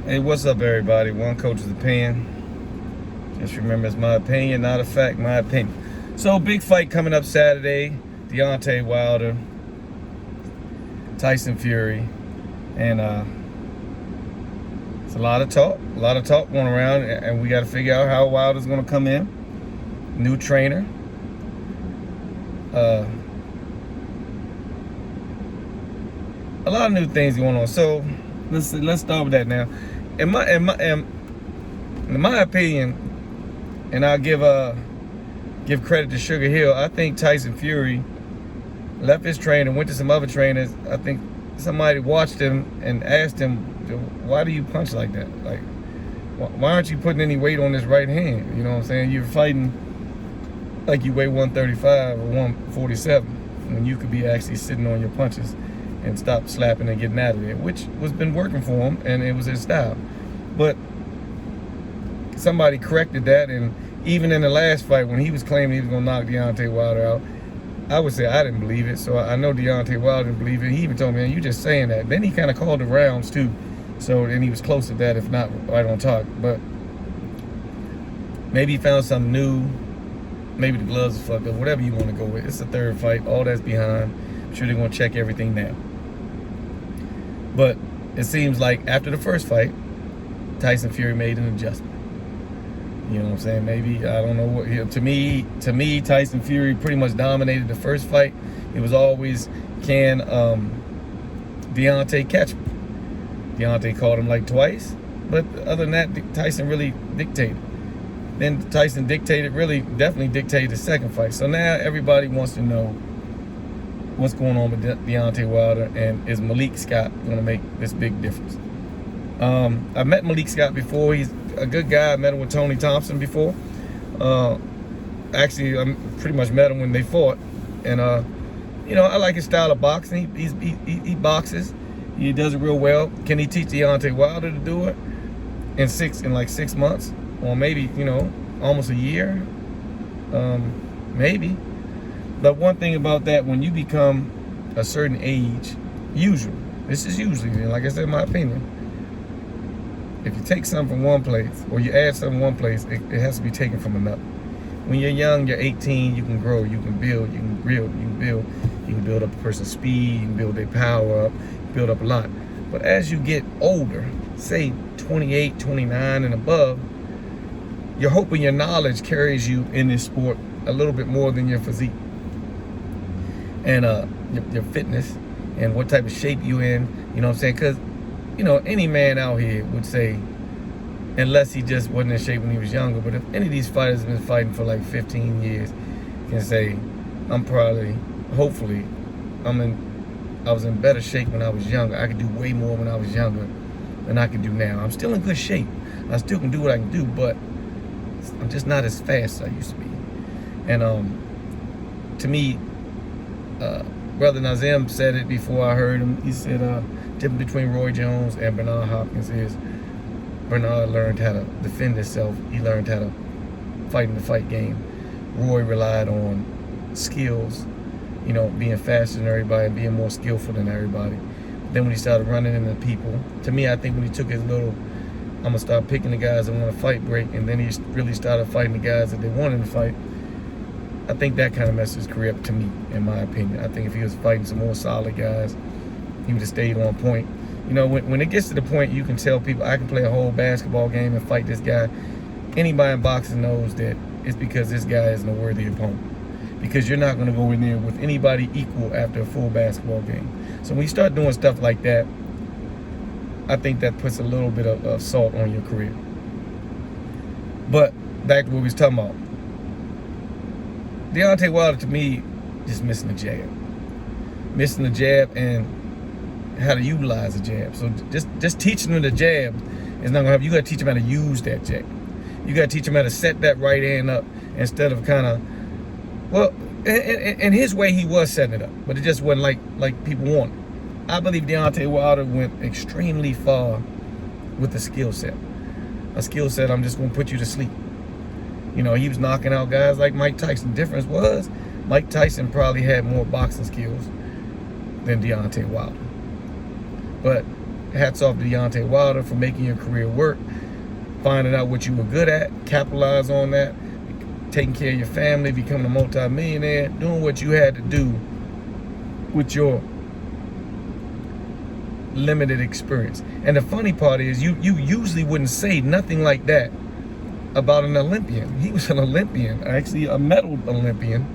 Hey, what's up, everybody? One coach's opinion. Just remember, it's my opinion, not a fact, my opinion. So, big fight coming up Saturday. Deontay Wilder, Tyson Fury. And it's a lot of talk going around. And we got to figure out how Wilder's going to come in. New trainer. A lot of new things going on. So, let's start with that now. In my opinion, and I'll give credit to Sugar Hill, I think Tyson Fury left his trainer, went to some other trainers. I think somebody watched him and asked him, "Why do you punch like that? Like, why aren't you putting any weight on this right hand? You know what I'm saying? You're fighting like you weigh 135 or 147 when you could be actually sitting on your punches and stop slapping and getting out of there," which was been working for him, and it was his style. But somebody corrected that, and even in the last fight when he was claiming he was going to knock Deontay Wilder out, I would say I didn't believe it. So I know Deontay Wilder didn't believe it. He even told me, "Man, you just saying that." Then he kind of called the rounds too, so and he was close to that, if not right on target. But maybe he found something new. Maybe the gloves are fucked up. Whatever you want to go with. It's the third fight. All that's behind. I'm sure they're going to check everything now. But it seems like after the first fight, Tyson Fury made an adjustment. You know what I'm saying? Maybe, I don't know what. To me, Tyson Fury pretty much dominated the first fight. It was always, can Deontay catch me? Deontay caught him like twice. But other than that, Tyson really dictated. Then Tyson definitely dictated the second fight. So now everybody wants to know what's going on with Deontay Wilder, and is Malik Scott going to make this big difference? I met Malik Scott before. He's a good guy. I met him with Tony Thompson before. Actually, I pretty much met him when they fought. And, I like his style of boxing. He boxes. He does it real well. Can he teach Deontay Wilder to do it in like 6 months? Or maybe, almost a year? Maybe. But one thing about that, when you become a certain age, this is usually, like I said, my opinion, if you take something from one place, or you add something one place, it has to be taken from another. When you're young, you're 18, you can grow, you can build, you can build up a person's speed, you can build their power up, build up a lot. But as you get older, say 28, 29 and above, your hope and your knowledge carries you in this sport a little bit more than your physique. And your fitness and what type of shape you in, you know what I'm saying? Because, any man out here would say, unless he just wasn't in shape when he was younger, but if any of these fighters have been fighting for like 15 years, can say, I was in better shape when I was younger. I could do way more when I was younger than I can do now. I'm still in good shape. I still can do what I can do, but I'm just not as fast as I used to be. And to me, Brother Nazim said it before I heard him. He said, difference between Roy Jones and Bernard Hopkins is Bernard learned how to defend himself. He learned how to fight in the fight game. Roy relied on skills, being faster than everybody and being more skillful than everybody. Then when he started running into people, to me, I think when he took his little, I'm going to start picking the guys that want to fight break, and then he really started fighting the guys that they wanted to fight, I think that kind of messed his career up, to me, in my opinion. I think if he was fighting some more solid guys, he would have stayed on point. When it gets to the point you can tell people, I can play a whole basketball game and fight this guy, anybody in boxing knows that it's because this guy isn't a worthy opponent. Because you're not going to go in there with anybody equal after a full basketball game. So when you start doing stuff like that, I think that puts a little bit of salt on your career. But back to what we was talking about. Deontay Wilder, to me, just missing the jab. Missing the jab and how to utilize the jab. So just teaching him the jab is not going to help. You got to teach him how to use that jab. You got to teach him how to set that right hand up instead of kind of, well, in his way, he was setting it up, but it just wasn't like people wanted. I believe Deontay Wilder went extremely far with the skill set. A skill set, I'm just going to put you to sleep. He was knocking out guys like Mike Tyson. The difference was Mike Tyson probably had more boxing skills than Deontay Wilder. But hats off to Deontay Wilder for making your career work, finding out what you were good at, capitalize on that, taking care of your family, becoming a multi-millionaire, doing what you had to do with your limited experience. And the funny part is you usually wouldn't say nothing like that about an Olympian. He was an Olympian, actually a medal Olympian,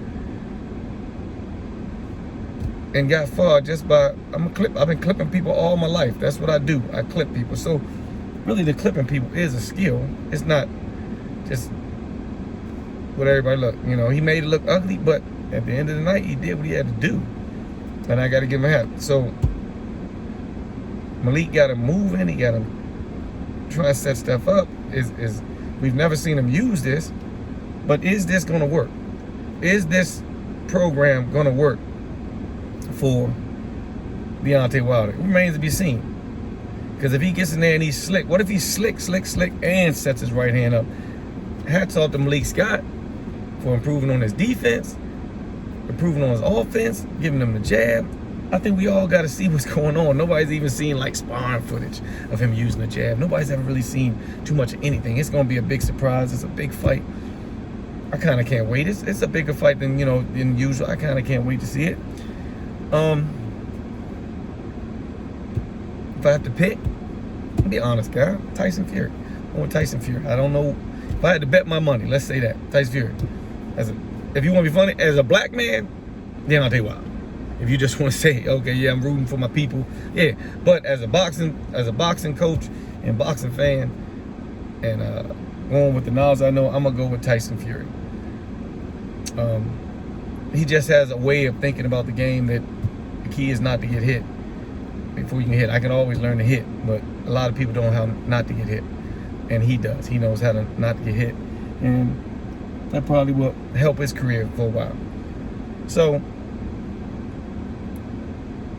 and got far just by, I've been clipping people all my life. That's what I do. I clip people. So really the clipping people is a skill. It's not just what everybody look. You know, he made it look ugly, but at the end of the night, he did what he had to do. And I got to give him a hat. So Malik got him moving. He got him trying to set stuff up. We've never seen him use this, but is this going to work? Is this program going to work for Deontay Wilder? It remains to be seen. Because if he gets in there and he's slick, what if he's slick, and sets his right hand up? Hats off to Malik Scott for improving on his defense, improving on his offense, giving him the jab. I think we all got to see what's going on. Nobody's even seen like sparring footage of him using the jab. Nobody's ever really seen too much of anything. It's going to be a big surprise. It's a big fight. I kind of can't wait. It's a bigger fight than, than usual. I kind of can't wait to see it. If I have to pick, I'll be honest, guy. Tyson Fury. I want Tyson Fury. I don't know. If I had to bet my money, let's say that. Tyson Fury. If you want to be funny, as a black man, then I'll tell you why. If you just want to say, okay, yeah, I'm rooting for my people, yeah. But as a boxing coach and boxing fan, and going with the knowledge I know, I'm gonna go with Tyson Fury. He just has a way of thinking about the game that the key is not to get hit before you can hit. I can always learn to hit, but a lot of people don't know how not to get hit, and he does. He knows how to not to get hit, and that probably will help his career for a while. So,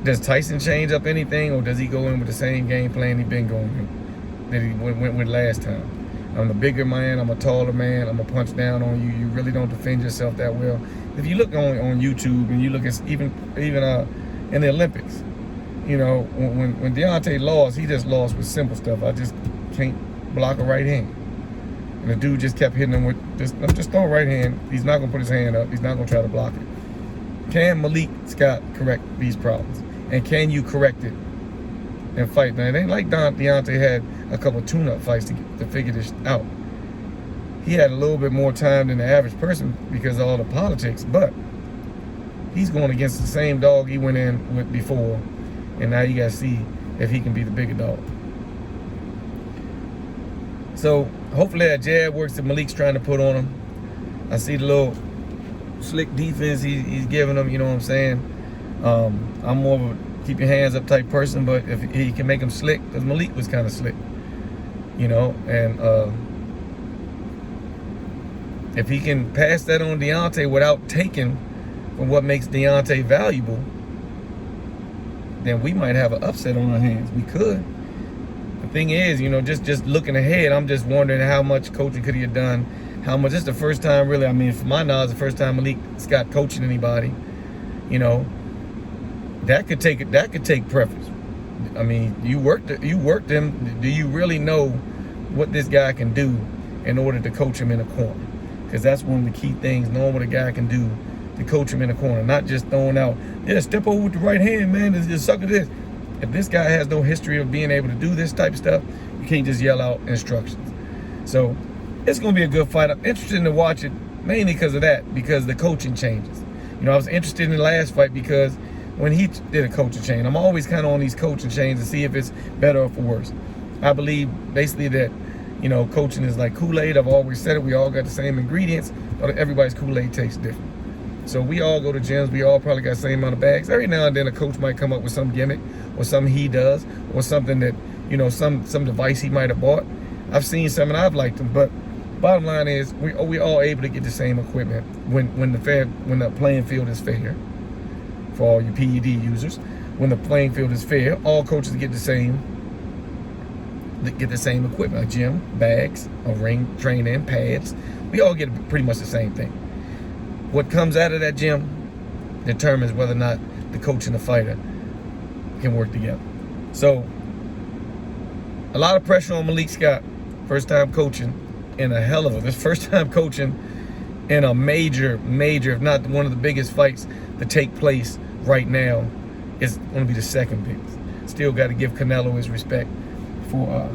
does Tyson change up anything, or does he go in with the same game plan he's been going with that he went with last time? I'm a bigger man, I'm a taller man, I'm gonna punch down on you. You really don't defend yourself that well. If you look on YouTube and you look at even in the Olympics, when Deontay lost, he just lost with simple stuff. I just can't block a right hand. And the dude just kept hitting him with just throw a right hand. He's not gonna put his hand up. He's not gonna try to block it. Can Malik Scott correct these problems? And can you correct it and fight? Now, it ain't like Deontay had a couple tune-up fights to figure this out. He had a little bit more time than the average person because of all the politics, but he's going against the same dog he went in with before, and now you got to see if he can be the bigger dog. So hopefully that jab works that Malik's trying to put on him. I see the little slick defense he's giving him, you know what I'm saying? I'm more of a keep your hands up type person, but if he can make him slick, because Malik was kind of slick, and if he can pass that on Deontay without taking from what makes Deontay valuable, then we might have an upset on our hands. We could. The thing is, just looking ahead, I'm just wondering how much coaching could he have done, how much. This is the first time, really, from my knowledge, the first time Malik Scott coaching anybody, that could take preference. You worked him. Do you really know what this guy can do in order to coach him in a corner? Because that's one of the key things, knowing what a guy can do to coach him in a corner, not just throwing out, yeah, step over with the right hand, man, just suck at this. If this guy has no history of being able to do this type of stuff, you can't just yell out instructions. So it's going to be a good fight. I'm interested to watch it mainly because of that, because the coaching changes. I was interested in the last fight because when he did a coaching change, I'm always kind of on these coaching chains to see if it's better or for worse. I believe basically that, coaching is like Kool-Aid. I've always said it. We all got the same ingredients, but everybody's Kool-Aid tastes different. So we all go to gyms. We all probably got the same amount of bags. Every now and then a coach might come up with some gimmick or something he does or something that, some device he might have bought. I've seen some and I've liked them, but bottom line is we all able to get the same equipment when the playing field is fair. For all you PED users, when the playing field is fair, all coaches get the same equipment: a gym, bags, a ring, training, pads. We all get pretty much the same thing. What comes out of that gym determines whether or not the coach and the fighter can work together. So a lot of pressure on Malik Scott. First time coaching in a hell of a, this first time coaching in a major, if not one of the biggest fights to take place right now. Is going to be the second biggest. Still got to give Canelo his respect for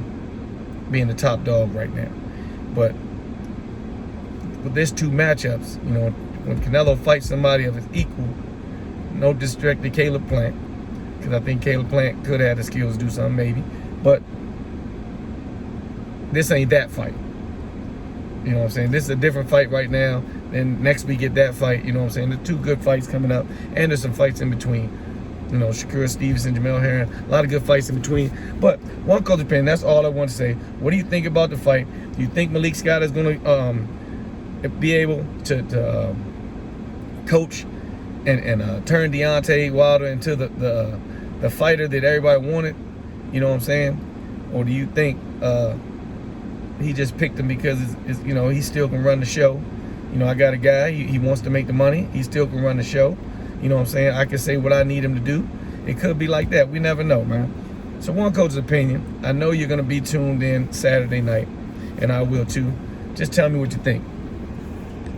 being the top dog right now. But with these two matchups, you know, when Canelo fights somebody of his equal, no disrespect to Caleb Plant, because I think Caleb Plant could have the skills to do something maybe, but this ain't that fight. You know what I'm saying? This is a different fight right now. Then next we get that fight. You know what I'm saying? There's two good fights coming up, and there's some fights in between. You know, Shakur Stevenson, Jamel Herring, a lot of good fights in between. But one coach opinion, that's all I want to say. What do you think about the fight? Do you think Malik Scott is going to be able to coach and turn Deontay Wilder into the fighter that everybody wanted? You know what I'm saying? Or do you think he just picked him because it's, you know, he still can run the show? You know, I got a guy, he wants to make the money. He still can run the show. You know what I'm saying? I can say what I need him to do. It could be like that. We never know, man. So one coach's opinion. I know you're going to be tuned in Saturday night, and I will too. Just tell me what you think.